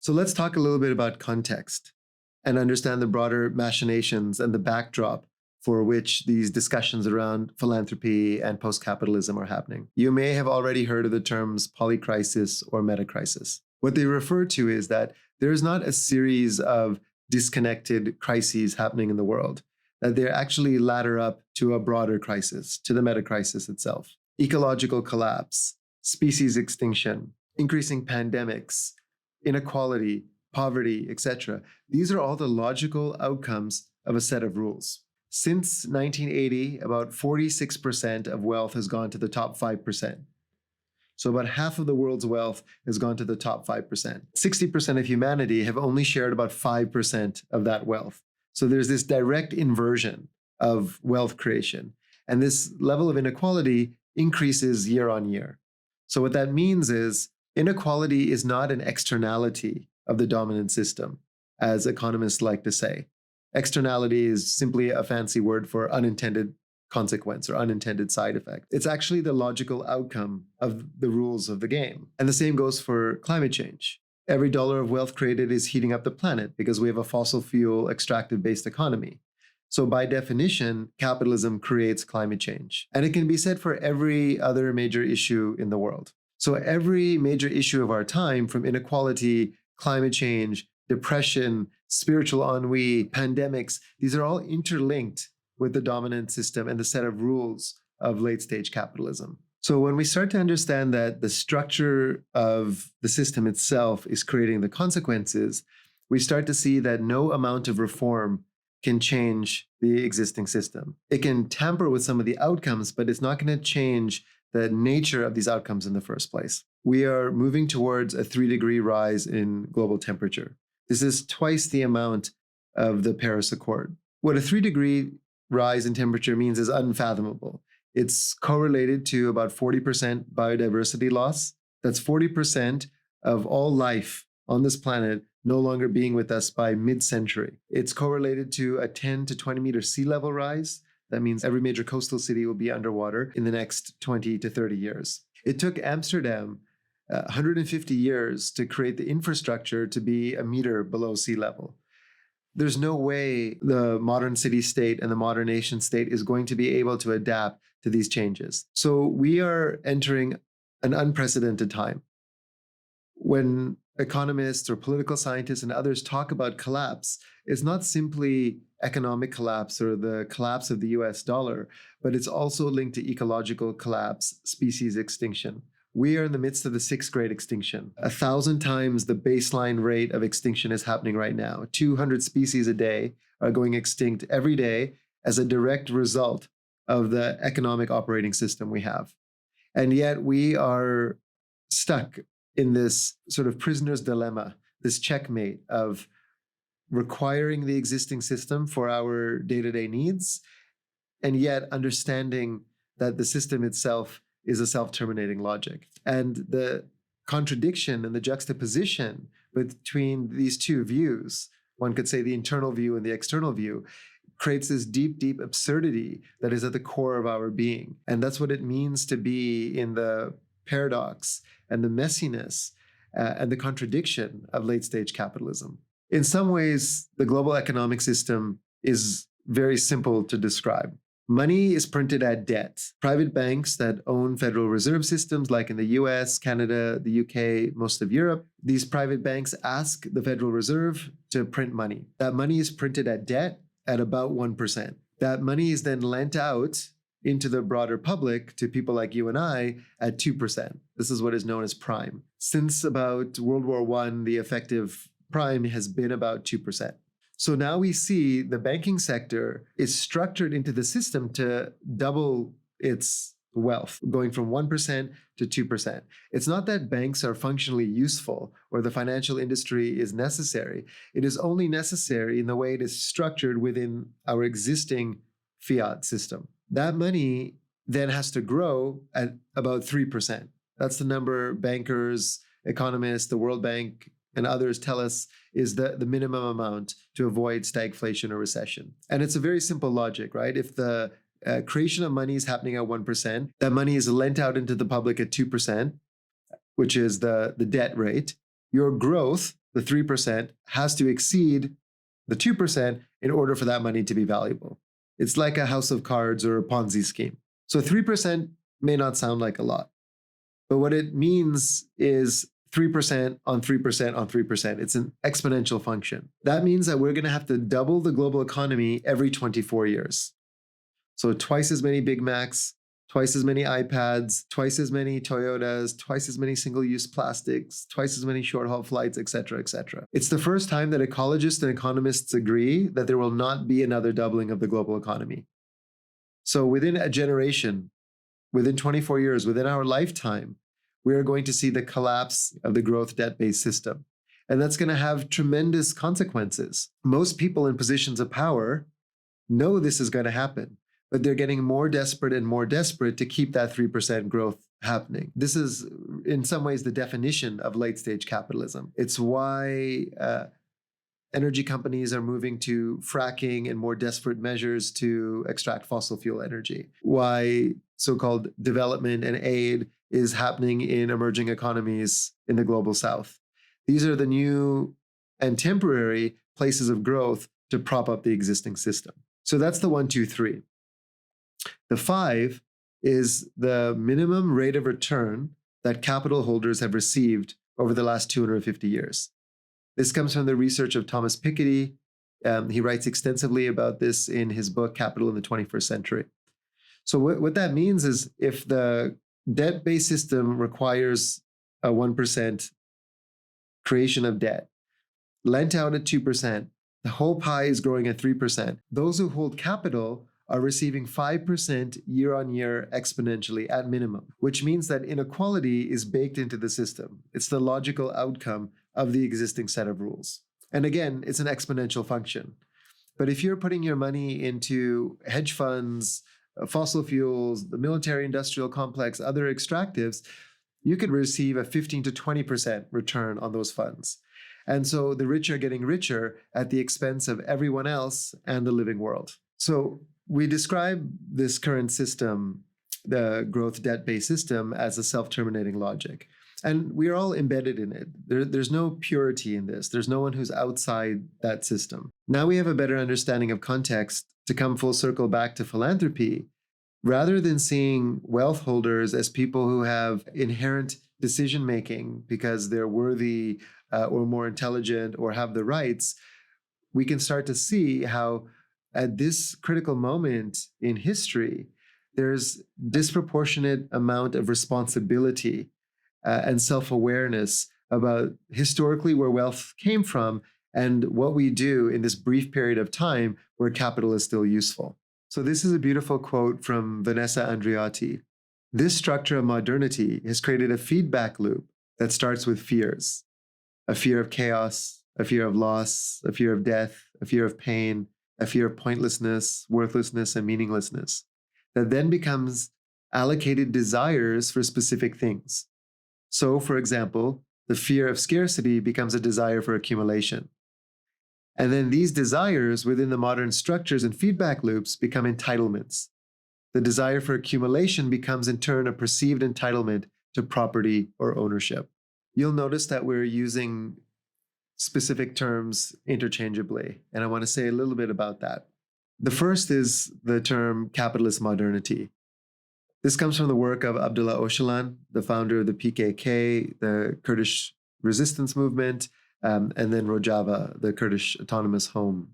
So let's talk a little bit about context and understand the broader machinations and the backdrop for which these discussions around philanthropy and post-capitalism are happening. You may have already heard of the terms polycrisis or metacrisis. What they refer to is that there is not a series of disconnected crises happening in the world, that they actually ladder up to a broader crisis, to the metacrisis itself. Ecological collapse, species extinction, increasing pandemics, inequality, poverty, etc. These are all the logical outcomes of a set of rules. Since 1980, about 46% of wealth has gone to the top 5%. So about half of the world's wealth has gone to the top 5%. 60% of humanity have only shared about 5% of that wealth. So there's this direct inversion of wealth creation. And this level of inequality increases year on year. So what that means is inequality is not an externality of the dominant system, as economists like to say. Externality is simply a fancy word for unintended consequence or unintended side effect. It's actually the logical outcome of the rules of the game. And the same goes for climate change. Every dollar of wealth created is heating up the planet because we have a fossil fuel extractive-based economy. So by definition, capitalism creates climate change. And it can be said for every other major issue in the world. So every major issue of our time, from inequality, climate change, depression, spiritual ennui, pandemics, these are all interlinked with the dominant system and the set of rules of late-stage capitalism. So when we start to understand that the structure of the system itself is creating the consequences, we start to see that no amount of reform can change the existing system. It can tamper with some of the outcomes, but it's not going to change the nature of these outcomes in the first place. We are moving towards a 3-degree rise in global temperature. This is twice the amount of the Paris Accord. What a 3-degree rise in temperature means is unfathomable. It's correlated to about 40% biodiversity loss. That's 40% of all life on this planet no longer being with us by mid-century. It's correlated to a 10 to 20 meter sea level rise. That means every major coastal city will be underwater in the next 20 to 30 years. It took Amsterdam 150 years to create the infrastructure to be a meter below sea level. There's no way the modern city-state and the modern nation-state is going to be able to adapt to these changes. So we are entering an unprecedented time. When economists or political scientists and others talk about collapse, it's not simply economic collapse or the collapse of the US dollar, but it's also linked to ecological collapse, species extinction. We are in the midst of the 6th great extinction. 1,000 times the baseline rate of extinction is happening right now. 200 species a day are going extinct every day as a direct result of the economic operating system we have. And yet we are stuck in this sort of prisoner's dilemma, this checkmate of requiring the existing system for our day-to-day needs, and yet understanding that the system itself is a self-terminating logic. And the contradiction and the juxtaposition between these two views, one could say the internal view and the external view, creates this deep, deep absurdity that is at the core of our being. And that's what it means to be in the paradox and the messiness and the contradiction of late-stage capitalism. In some ways, the global economic system is very simple to describe. Money is printed at debt. Private banks that own Federal Reserve systems, like in the US, Canada, the UK, most of Europe, these private banks ask the Federal Reserve to print money. That money is printed at debt at about 1%. That money is then lent out into the broader public to people like you and I at 2%. This is what is known as prime. Since about World War I, the effective prime has been about 2%. So now we see the banking sector is structured into the system to double its wealth, going from 1% to 2%. It's not that banks are functionally useful or the financial industry is necessary. It is only necessary in the way it is structured within our existing fiat system. That money then has to grow at about 3%. That's the number bankers, economists, the World Bank, and others tell us is the minimum amount to avoid stagflation or recession. And it's a very simple logic, right? If the creation of money is happening at 1%, that money is lent out into the public at 2%, which is the debt rate. Your growth, the 3%, has to exceed the 2% in order for that money to be valuable. It's like a house of cards or a Ponzi scheme. So 3% may not sound like a lot, but what it means is 3% on 3% on 3%. It's an exponential function. That means that we're going to have to double the global economy every 24 years. So twice as many Big Macs, twice as many iPads, twice as many Toyotas, twice as many single-use plastics, twice as many short-haul flights, et cetera, et cetera. It's the first time that ecologists and economists agree that there will not be another doubling of the global economy. So within a generation, within 24 years, within our lifetime, we are going to see the collapse of the growth debt-based system. And that's going to have tremendous consequences. Most people in positions of power know this is going to happen, but they're getting more desperate and more desperate to keep that 3% growth happening. This is, in some ways, the definition of late-stage capitalism. It's why energy companies are moving to fracking and more desperate measures to extract fossil fuel energy. Why so-called development and aid is happening in emerging economies in the global south. These are the new and temporary places of growth to prop up the existing system. So that's the 1, 2, 3. The 5 is the minimum rate of return that capital holders have received over the last 250 years. This comes from the research of Thomas Piketty. He writes extensively about this in his book, Capital in the 21st Century. So what that means is if the debt-based system requires a 1% creation of debt, lent out at 2%, the whole pie is growing at 3%. Those who hold capital are receiving 5% year-on-year exponentially at minimum, which means that inequality is baked into the system. It's the logical outcome of the existing set of rules. And again, it's an exponential function. But if you're putting your money into hedge funds, fossil fuels, the military-industrial complex, other extractives, you could receive a 15 to 20% return on those funds. And so the rich are getting richer at the expense of everyone else and the living world. So we describe this current system, the growth debt-based system, as a self-terminating logic. And we are all embedded in it. There's no purity in this. There's no one who's outside that system. Now we have a better understanding of context to come full circle back to philanthropy. Rather than seeing wealth holders as people who have inherent decision-making because they're worthy or more intelligent or have the rights, we can start to see how at this critical moment in history, there's disproportionate amount of responsibility and self-awareness about historically where wealth came from and what we do in this brief period of time where capital is still useful. So this is a beautiful quote from Vanessa Andreotti. This structure of modernity has created a feedback loop that starts with fears. A fear of chaos, a fear of loss, a fear of death, a fear of pain, a fear of pointlessness, worthlessness, and meaninglessness, that then becomes allocated desires for specific things. So, for example, the fear of scarcity becomes a desire for accumulation. And then these desires within the modern structures and feedback loops become entitlements. The desire for accumulation becomes in turn a perceived entitlement to property or ownership. You'll notice that we're using specific terms interchangeably, and I want to say a little bit about that. The first is the term capitalist modernity. This comes from the work of Abdullah Öcalan, the founder of the PKK, the Kurdish resistance movement, and then Rojava, the Kurdish autonomous home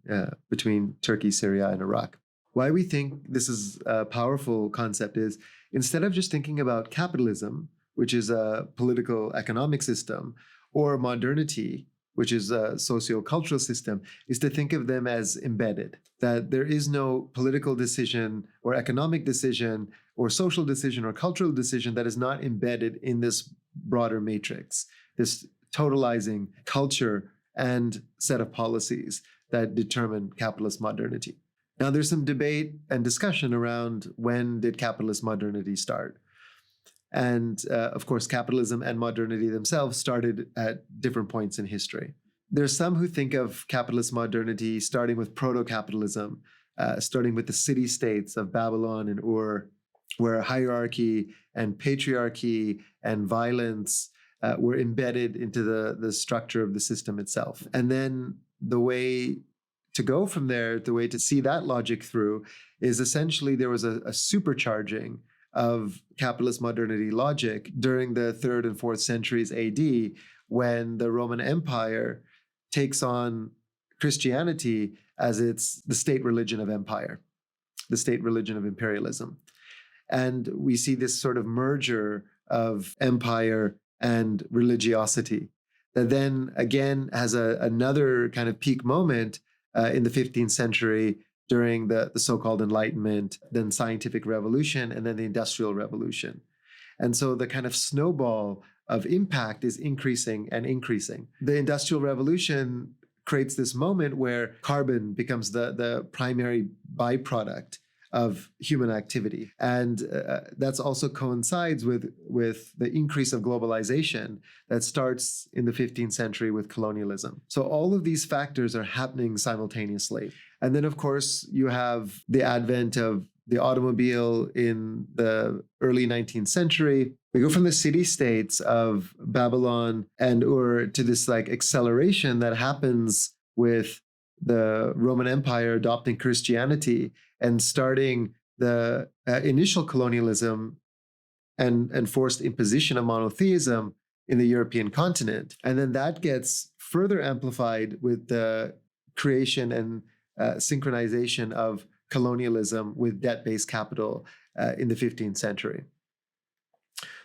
between Turkey, Syria, and Iraq. Why we think this is a powerful concept is instead of just thinking about capitalism, which is a political economic system, or modernity, which is a socio-cultural system, is to think of them as embedded, that there is no political decision or economic decision or social decision or cultural decision that is not embedded in this broader matrix, this totalizing culture and set of policies that determine capitalist modernity. Now, there's some debate and discussion around when did capitalist modernity start. And of course, capitalism and modernity themselves started at different points in history. There's some who think of capitalist modernity starting with proto-capitalism, starting with the city-states of Babylon and Ur, where hierarchy and patriarchy and violence were embedded into the structure of the system itself. And then the way to go from there, the way to see that logic through, is essentially there was a supercharging of capitalist modernity logic during the 3rd and 4th centuries AD, when the Roman Empire takes on Christianity as the state religion of empire, the state religion of imperialism. And we see this sort of merger of empire and religiosity that then again has another kind of peak moment in the 15th century during the so-called Enlightenment, then scientific revolution, and then the Industrial Revolution. And so the kind of snowball of impact is increasing and increasing. The Industrial Revolution creates this moment where carbon becomes the primary byproduct of human activity. And that's also coincides with the increase of globalization that starts in the 15th century with colonialism. So all of these factors are happening simultaneously. And then, of course, you have the advent of the automobile in the early 19th century. We go from the city-states of Babylon and Ur to this like acceleration that happens with the Roman Empire adopting Christianity and starting the initial colonialism and forced imposition of monotheism in the European continent. And then that gets further amplified with the creation and synchronization of colonialism with debt-based capital in the 15th century.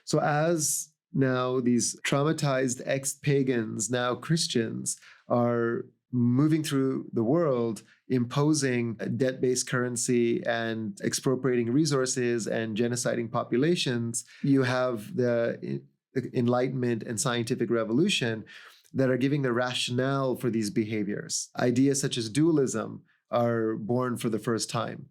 So as now these traumatized ex-pagans, now Christians, are moving through the world, imposing debt-based currency and expropriating resources and genociding populations, you have the Enlightenment and scientific revolution that are giving the rationale for these behaviors. Ideas such as dualism are born for the first time.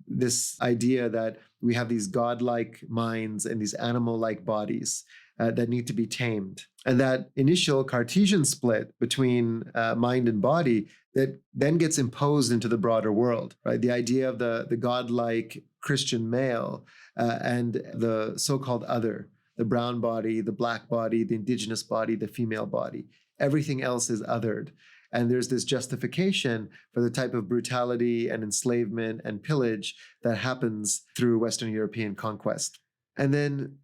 This idea that we have these godlike minds and these animal-like bodies that need to be tamed. And that initial Cartesian split between mind and body that then gets imposed into the broader world, right? The idea of the godlike Christian male and the so-called other, the brown body, the black body, the indigenous body, the female body. Everything else is othered. And there's this justification for the type of brutality and enslavement and pillage that happens through Western European conquest. And then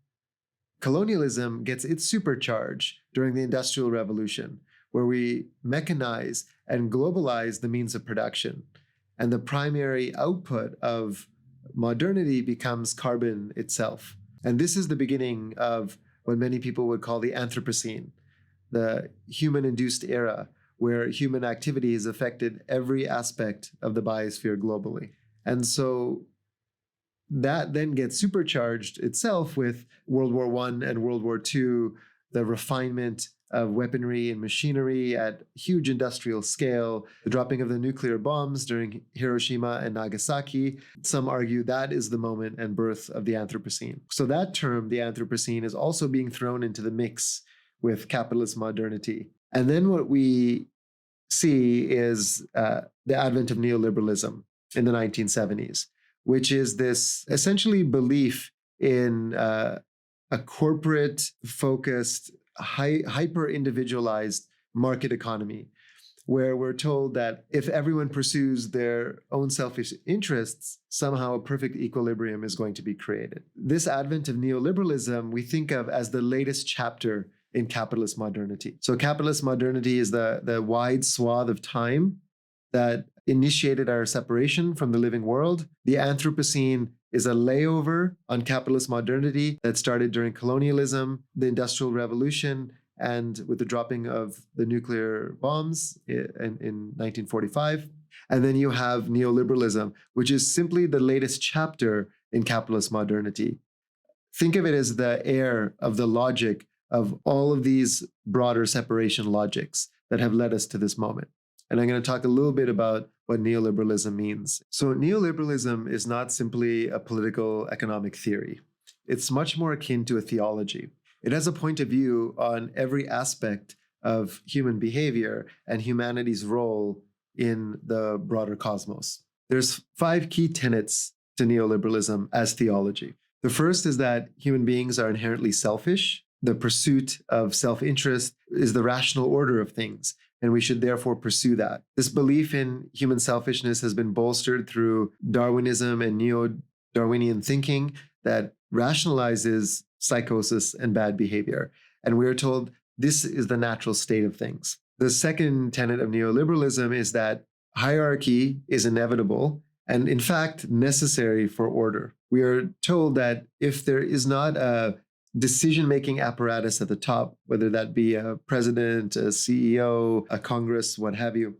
colonialism gets its supercharge during the Industrial Revolution, where we mechanize and globalize the means of production. And the primary output of modernity becomes carbon itself. And this is the beginning of what many people would call the Anthropocene, the human-induced era, where human activity has affected every aspect of the biosphere globally. And so that then gets supercharged itself with World War I and World War II, the refinement of weaponry and machinery at huge industrial scale, the dropping of the nuclear bombs during Hiroshima and Nagasaki. Some argue that is the moment and birth of the Anthropocene. So that term, the Anthropocene, is also being thrown into the mix with capitalist modernity. And then what we see is the advent of neoliberalism in the 1970s, which is this essentially belief in a corporate-focused, hyper-individualized market economy, where we're told that if everyone pursues their own selfish interests, somehow a perfect equilibrium is going to be created. This advent of neoliberalism we think of as the latest chapter in capitalist modernity. So capitalist modernity is the wide swath of time that initiated our separation from the living world. The Anthropocene is a layover on capitalist modernity that started during colonialism, the Industrial Revolution, and with the dropping of the nuclear bombs in 1945. And then you have neoliberalism, which is simply the latest chapter in capitalist modernity. Think of it as the heir of the logic of all of these broader separation logics that have led us to this moment. And I'm going to talk a little bit about what neoliberalism means. So neoliberalism is not simply a political economic theory. It's much more akin to a theology. It has a point of view on every aspect of human behavior and humanity's role in the broader cosmos. There's 5 key tenets to neoliberalism as theology. The first is that human beings are inherently selfish the pursuit of self-interest is the rational order of things, and we should therefore pursue that. This belief in human selfishness has been bolstered through Darwinism and neo-Darwinian thinking that rationalizes psychosis and bad behavior. And we are told this is the natural state of things. The second tenet of neoliberalism is that hierarchy is inevitable and, in fact, necessary for order. We are told that if there is not a decision-making apparatus at the top, whether that be a president, a CEO, a Congress, what have you,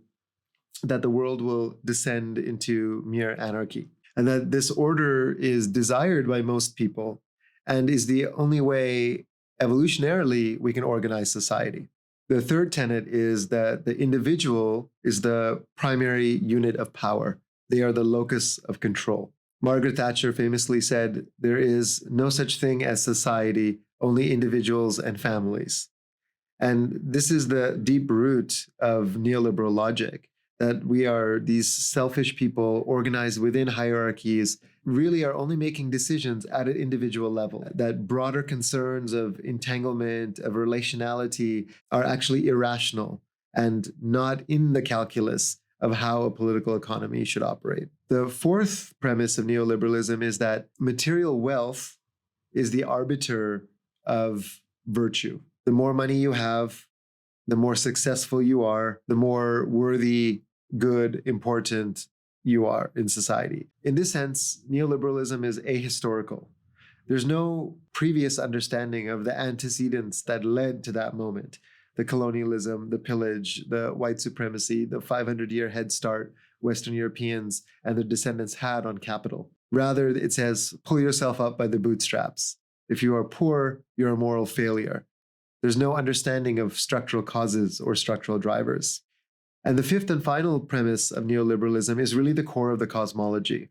that the world will descend into mere anarchy. And that this order is desired by most people and is the only way evolutionarily we can organize society. The third tenet is that the individual is the primary unit of power. They are the locus of control. Margaret Thatcher famously said, "There is no such thing as society, only individuals and families." And this is the deep root of neoliberal logic, that we are these selfish people organized within hierarchies, really are only making decisions at an individual level, that broader concerns of entanglement, of relationality are actually irrational and not in the calculus of how a political economy should operate. The fourth premise of neoliberalism is that material wealth is the arbiter of virtue. The more money you have, the more successful you are, the more worthy, good, important you are in society. In this sense, neoliberalism is ahistorical. There's no previous understanding of the antecedents that led to that moment. The colonialism, the pillage, the white supremacy, the 500-year head start Western Europeans and their descendants had on capital. Rather, it says, pull yourself up by the bootstraps. If you are poor, you're a moral failure. There's no understanding of structural causes or structural drivers. And the fifth and final premise of neoliberalism is really the core of the cosmology.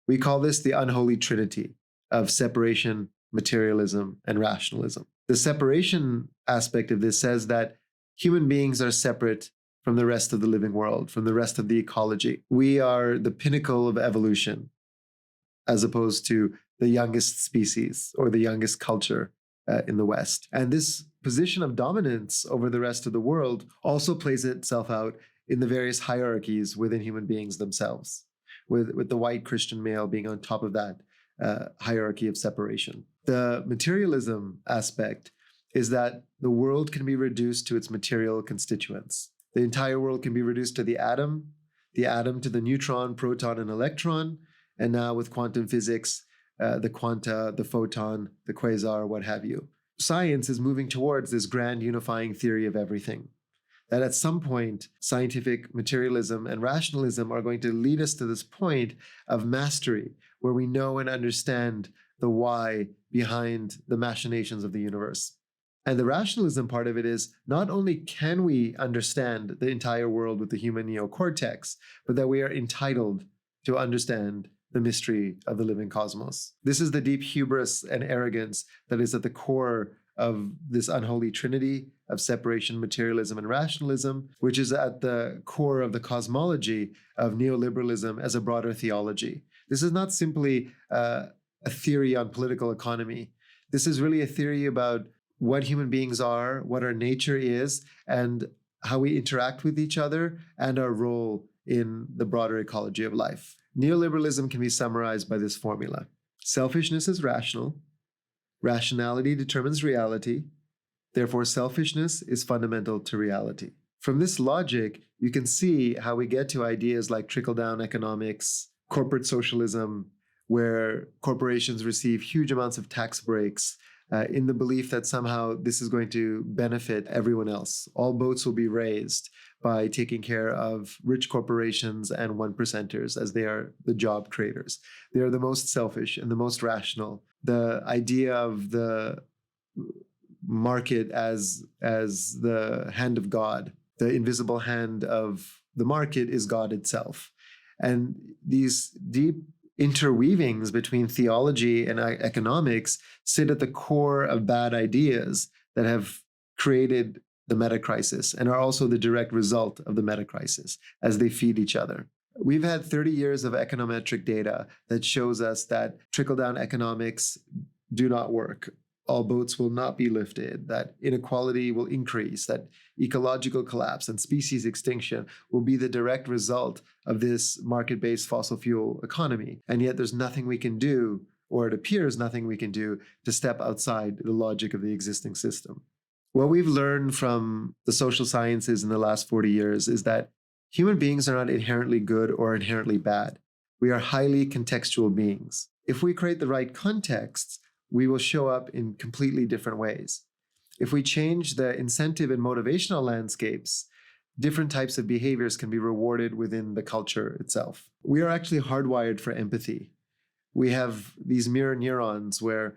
We call this the unholy trinity of separation, materialism, and rationalism. The separation aspect of this says that human beings are separate from the rest of the living world, from the rest of the ecology. We are the pinnacle of evolution, as opposed to the youngest species or the youngest culture in the West. And this position of dominance over the rest of the world also plays itself out in the various hierarchies within human beings themselves, with the white Christian male being on top of that hierarchy of separation. The materialism aspect is that the world can be reduced to its material constituents. The entire world can be reduced to the atom to the neutron, proton, and electron, and now with quantum physics, the quanta, the photon, the quasar, what have you. Science is moving towards this grand unifying theory of everything. That at some point, scientific materialism and rationalism are going to lead us to this point of mastery, where we know and understand the why behind the machinations of the universe. And the rationalism part of it is not only can we understand the entire world with the human neocortex, but that we are entitled to understand the mystery of the living cosmos. This is the deep hubris and arrogance that is at the core of this unholy trinity of separation, materialism, and rationalism, which is at the core of the cosmology of neoliberalism as a broader theology. This is not simply a theory on political economy. This is really a theory about what human beings are, what our nature is, and how we interact with each other, and our role in the broader ecology of life. Neoliberalism can be summarized by this formula. Selfishness is rational. Rationality determines reality. Therefore, selfishness is fundamental to reality. From this logic, you can see how we get to ideas like trickle-down economics, corporate socialism, where corporations receive huge amounts of tax breaks in the belief that somehow this is going to benefit everyone else. All boats will be raised by taking care of rich corporations and one percenters, as they are the job creators. They are the most selfish and the most rational. The idea of the market as the hand of God, the invisible hand of the market is God itself. And these deep interweavings between theology and economics sit at the core of bad ideas that have created the meta crisis and are also the direct result of the meta crisis as they feed each other. We've had 30 years of econometric data that shows us that trickle-down economics do not work. all boats will not be lifted, that inequality will increase, that ecological collapse and species extinction will be the direct result of this market-based fossil fuel economy. And yet there's nothing we can do, or it appears nothing we can do, to step outside the logic of the existing system. What we've learned from the social sciences in the last 40 years is that human beings are not inherently good or inherently bad. We are highly contextual beings. If we create the right contexts, we will show up in completely different ways. If we change the incentive and motivational landscapes, different types of behaviors can be rewarded within the culture itself. We are actually hardwired for empathy. We have these mirror neurons where,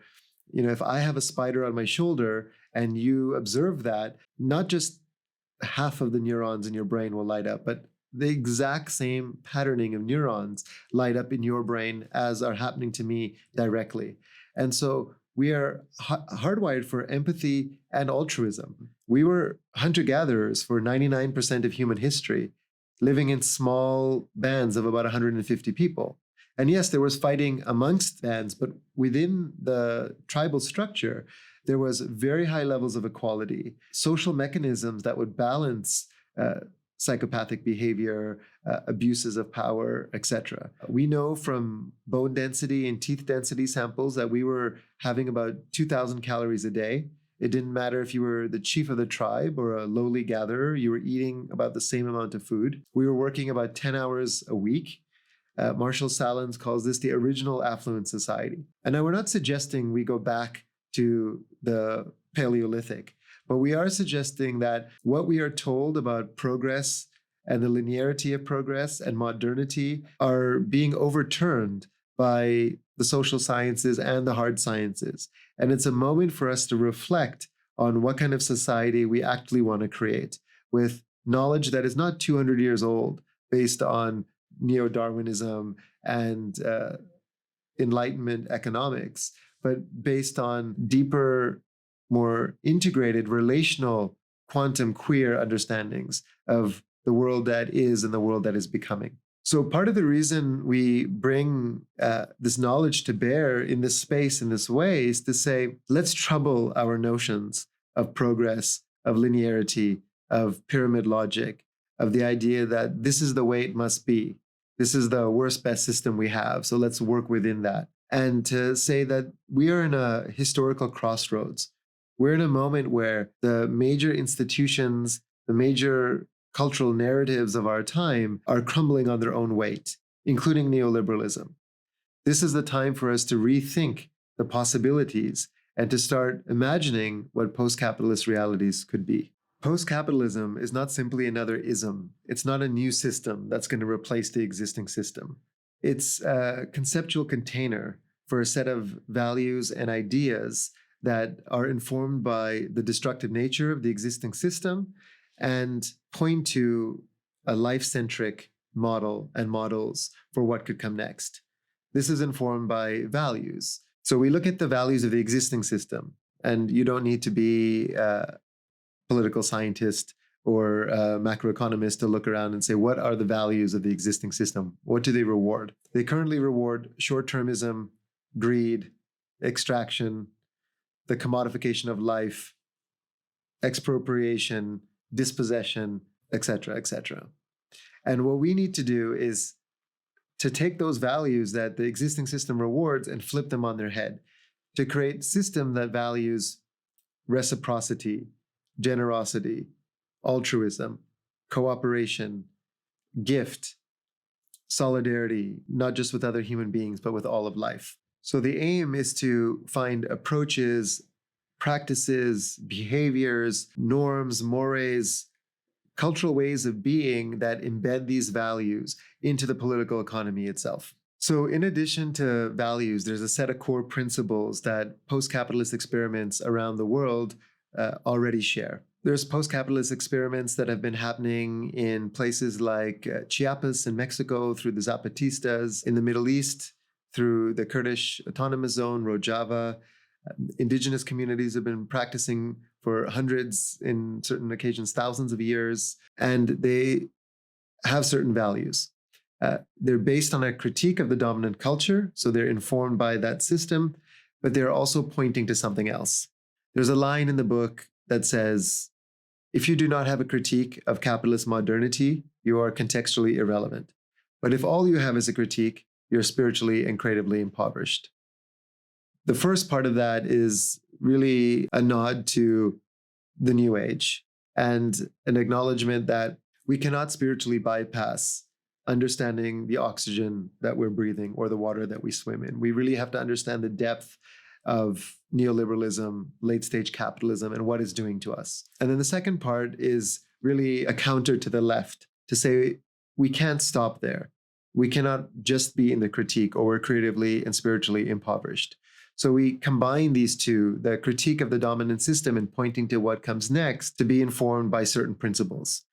if I have a spider on my shoulder and you observe that, not just half of the neurons in your brain will light up, but the exact same patterning of neurons light up in your brain as are happening to me directly. And so we are hardwired for empathy and altruism. We were hunter-gatherers for 99% of human history, living in small bands of about 150 people. And yes, there was fighting amongst bands, but within the tribal structure, there was very high levels of equality, social mechanisms that would balance psychopathic behavior, abuses of power, etc. We know from bone density and teeth density samples that we were having about 2,000 calories a day. It didn't matter if you were the chief of the tribe or a lowly gatherer, you were eating about the same amount of food. We were working about 10 hours a week. Marshall Salins calls this the original affluent society. And now we're not suggesting we go back to the Paleolithic, but we are suggesting that what we are told about progress and the linearity of progress and modernity are being overturned by the social sciences and the hard sciences. And it's a moment for us to reflect on what kind of society we actually want to create with knowledge that is not 200 years old, based on neo-Darwinism and Enlightenment economics, but based on deeper, more integrated, relational, quantum queer understandings of the world that is and the world that is becoming. So part of the reason we bring this knowledge to bear in this space in this way is to say, let's trouble our notions of progress, of linearity, of pyramid logic, of the idea that this is the way it must be. This is the worst, best system we have. So let's work within that. And to say that we are in a historical crossroads. We're in a moment where the major institutions, the major cultural narratives of our time are crumbling on their own weight, including neoliberalism. This is the time for us to rethink the possibilities and to start imagining what post-capitalist realities could be. Post-capitalism is not simply another ism. It's not a new system that's going to replace the existing system. It's a conceptual container for a set of values and ideas that are informed by the destructive nature of the existing system and point to a life-centric model and models for what could come next. This is informed by values. So we look at the values of the existing system, and you don't need to be political scientist or a macroeconomist to look around and say, what are the values of the existing system? What do they reward? They currently reward short-termism, greed, extraction, the commodification of life, expropriation, dispossession, etc., etc. And what we need to do is to take those values that the existing system rewards and flip them on their head, to create a system that values reciprocity, generosity, altruism, cooperation, gift, solidarity, not just with other human beings, but with all of life. So the aim is to find approaches, practices, behaviors, norms, mores, cultural ways of being that embed these values into the political economy itself. So in addition to values, there's a set of core principles that post-capitalist experiments around the world already share. There's post-capitalist experiments that have been happening in places like Chiapas in Mexico through the Zapatistas, in the Middle East through the Kurdish Autonomous Zone, Rojava. Indigenous communities have been practicing for hundreds, in certain occasions, thousands of years, and they have certain values. They're based on a critique of the dominant culture, so they're informed by that system, but they're also pointing to something else. There's a line in the book that says, if you do not have a critique of capitalist modernity, you are contextually irrelevant. But if all you have is a critique, you're spiritually and creatively impoverished. The first part of that is really a nod to the New Age and an acknowledgement that we cannot spiritually bypass understanding the oxygen that we're breathing or the water that we swim in. We really have to understand the depth of neoliberalism, late stage capitalism, and what it's doing to us. And then the second part is really a counter to the left to say we can't stop there. We cannot just be in the critique, or we're creatively and spiritually impoverished. So we combine these two, the critique of the dominant system and pointing to what comes next, to be informed by certain principles.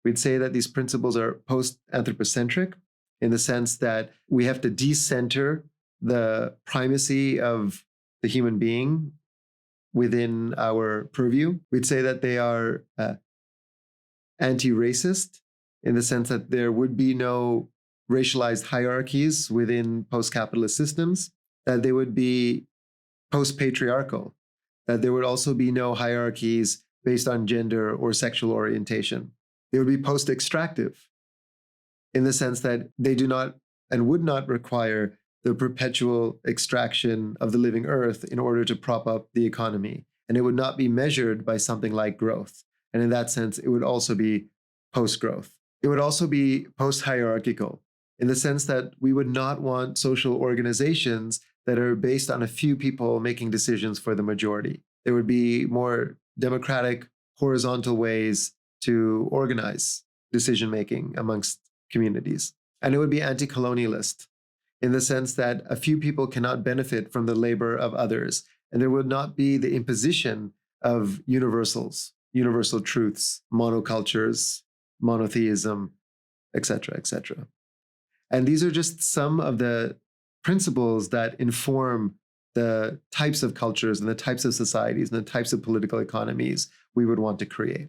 We'd say that these principles are post-anthropocentric in the sense that we have to decenter the primacy of the human being within our purview. We'd say that they are anti-racist in the sense that there would be no racialized hierarchies within post-capitalist systems, that they would be post-patriarchal, that there would also be no hierarchies based on gender or sexual orientation. They would be post-extractive in the sense that they do not and would not require the perpetual extraction of the living earth in order to prop up the economy. And it would not be measured by something like growth. And in that sense, it would also be post-growth. It would also be post-hierarchical in the sense that we would not want social organizations that are based on a few people making decisions for the majority. There would be more democratic, horizontal ways to organize decision-making amongst communities. And it would be anti-colonialist in the sense that a few people cannot benefit from the labor of others. And there would not be the imposition of universals, universal truths, monocultures, monotheism, etc., etc. And these are just some of the principles that inform the types of cultures and the types of societies and the types of political economies we would want to create.